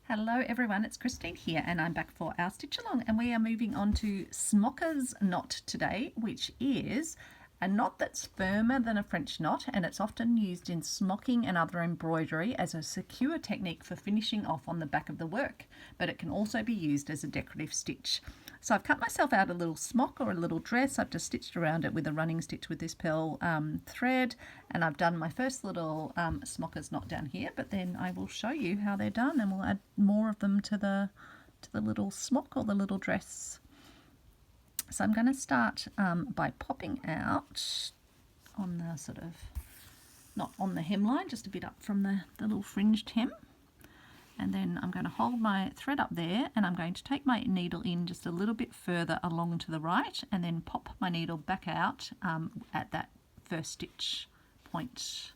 Hello everyone, it's Christine here and I'm back for our stitch along, and we are moving on to Smocker's knot today, which is a knot that's firmer than a French knot, and it's often used in smocking and other embroidery as a secure technique for finishing off on the back of the work, but it can also be used as a decorative stitch. So I've cut myself out a little smock or a little dress. I've just stitched around it with a running stitch with this pearl thread, and I've done my first little Smocker's knot down here, but then I will show you how they're done and we'll add more of them to the little smock or the little dress. So I'm going to start by popping out on the sort of, not on the hemline, just a bit up from the little fringed hem. And then I'm going to hold my thread up there and I'm going to take my needle in just a little bit further along to the right and then pop my needle back out at that first stitch point.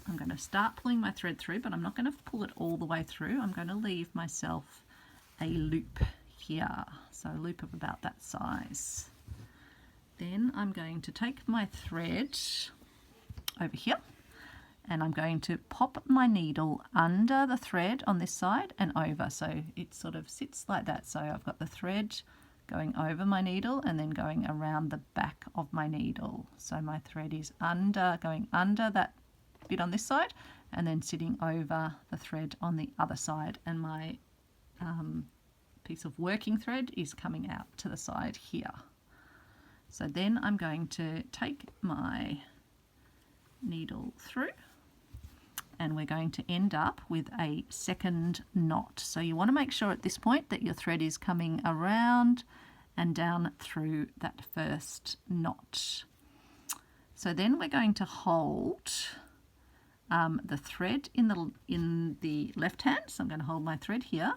I'm going to start pulling my thread through, but I'm not going to pull it all the way through. I'm going to leave myself a loop here, so a loop of about that size. Then I'm going to take my thread over here and I'm going to pop my needle under the thread on this side and over, so it sort of sits like that. So I've got the thread going over my needle and then going around the back of my needle. So my thread is going under that bit on this side and then sitting over the thread on the other side, and my piece of working thread is coming out to the side here. So then I'm going to take my needle through and we're going to end up with a second knot. So you want to make sure at this point that your thread is coming around and down through that first knot. So then we're going to hold the thread in the left hand. So I'm going to hold my thread here,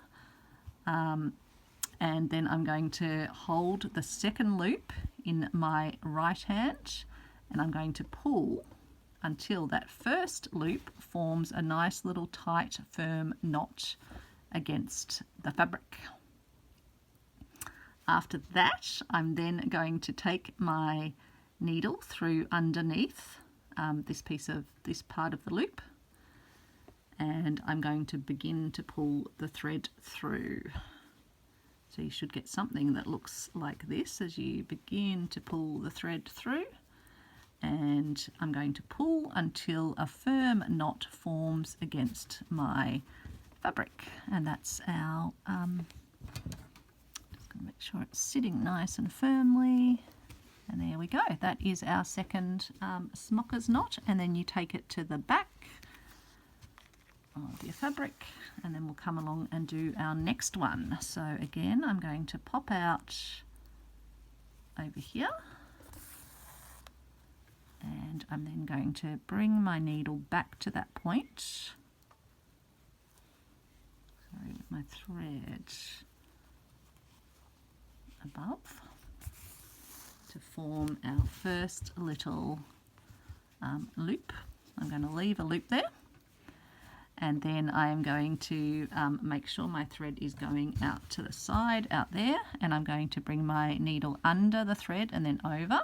and then I'm going to hold the second loop in my right hand and I'm going to pull until that first loop forms a nice little tight firm knot against the fabric. After that, I'm then going to take my needle through underneath this part of the loop, and I'm going to begin to pull the thread through. So you should get something that looks like this as you begin to pull the thread through. And I'm going to pull until a firm knot forms against my fabric, and that's our just going to make sure it's sitting nice and firmly, and there we go. That is our second Smocker's knot, and then you take it to the back of your fabric and then we'll come along and do our next one. So again, I'm going to pop out over here, and I'm then going to bring my needle back to that point, sorry, with my thread above, to form our first little loop. I'm going to leave a loop there, and then I am going to make sure my thread is going out to the side out there, and I'm going to bring my needle under the thread and then over.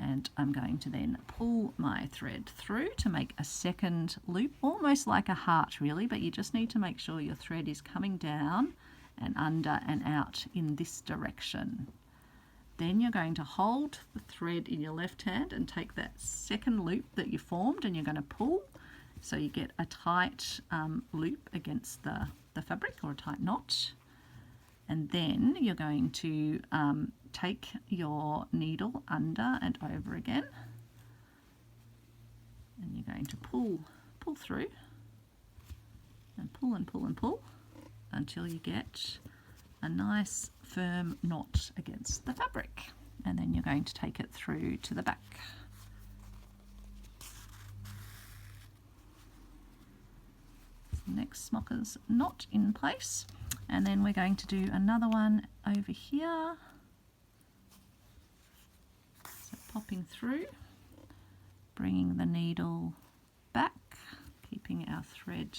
And I'm going to then pull my thread through to make a second loop, almost like a heart really, but you just need to make sure your thread is coming down and under and out in this direction. Then you're going to hold the thread in your left hand and take that second loop that you formed and you're going to pull, so you get a tight loop against the fabric, or a tight knot. And then you're going to take your needle under and over again, and you're going to pull through and pull and pull and pull until you get a nice firm knot against the fabric, and then you're going to take it through to the back. Next Smocker's knot in place, and then we're going to do another one over here. So popping through, bringing the needle back, keeping our thread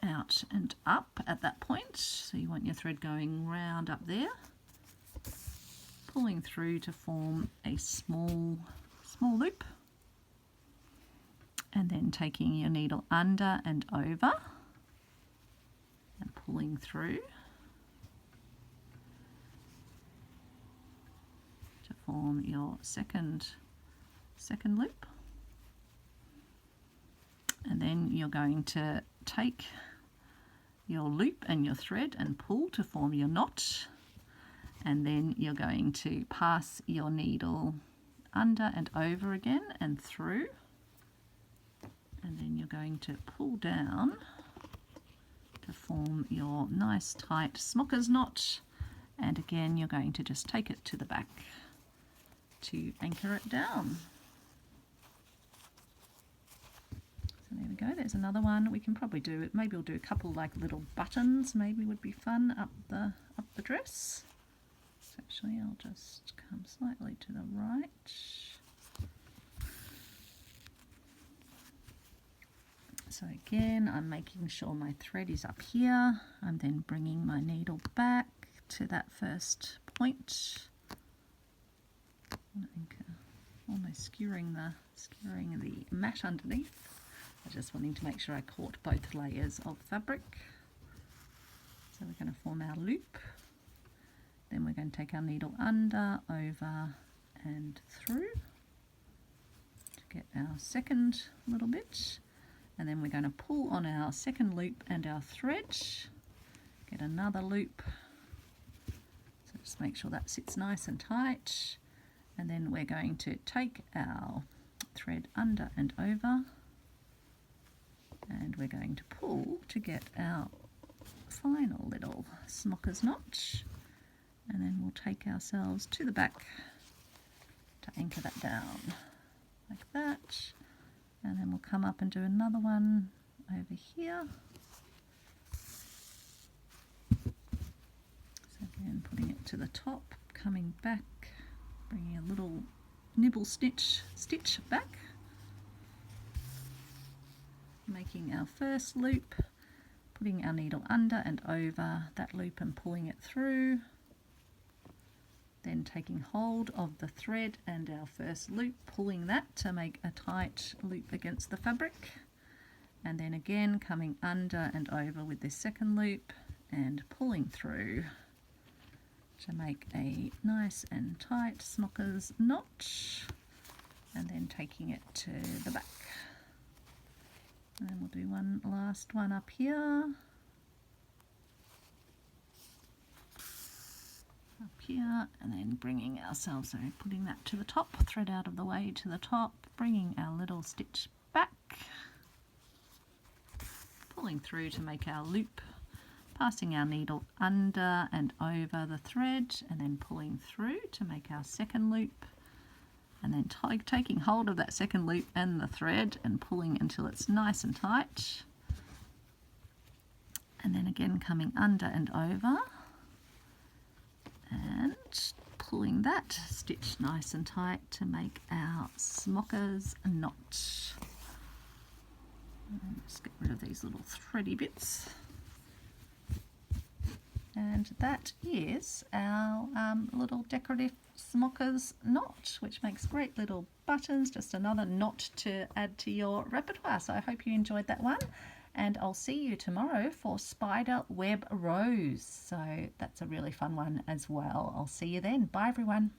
out and up at that point. So you want your thread going round up there, pulling through to form a small loop. and then taking your needle under and over and pulling through to form your second loop. And then you're going to take your loop and your thread and pull to form your knot, and then you're going to pass your needle under and over again and through, and then you're going to pull down to form your nice tight Smocker's knot, and again you're going to just take it to the back to anchor it down. So there we go, there's another one. We can probably do it, maybe we'll do a couple like little buttons, maybe would be fun up the dress. So actually I'll just come slightly to the right. So again, I'm making sure my thread is up here. I'm then bringing my needle back to that first point. I think almost skewering the mat underneath. I'm just wanting to make sure I caught both layers of fabric. So we're going to form our loop. Then we're going to take our needle under, over and through to get our second little bit. And then we're going to pull on our second loop and our thread, get another loop. So just make sure that sits nice and tight. And then we're going to take our thread under and over, and we're going to pull to get our final little Smocker's knot, and then we'll take ourselves to the back to anchor that down like that, and then we'll come up and do another one over here. So again, putting it to the top, coming back, bringing a little nibble stitch back, making our first loop, putting our needle under and over that loop and pulling it through, then taking hold of the thread and our first loop, pulling that to make a tight loop against the fabric, and then again coming under and over with this second loop and pulling through to make a nice and tight Smocker's knot, and then taking it to the back. And then we'll do one last one up here. Up here, and then bringing ourselves, so putting that to the top, thread out of the way to the top, bringing our little stitch back, pulling through to make our loop, passing our needle under and over the thread, and then pulling through to make our second loop, and then taking hold of that second loop and the thread and pulling until it's nice and tight, and then again coming under and over and pulling that stitch nice and tight to make our Smocker's knot. And just get rid of these little thready bits. And that is our little decorative Smocker's knot, which makes great little buttons, just another knot to add to your repertoire. So I hope you enjoyed that one, and I'll see you tomorrow for spider web rows. So that's a really fun one as well. I'll see you then. Bye everyone.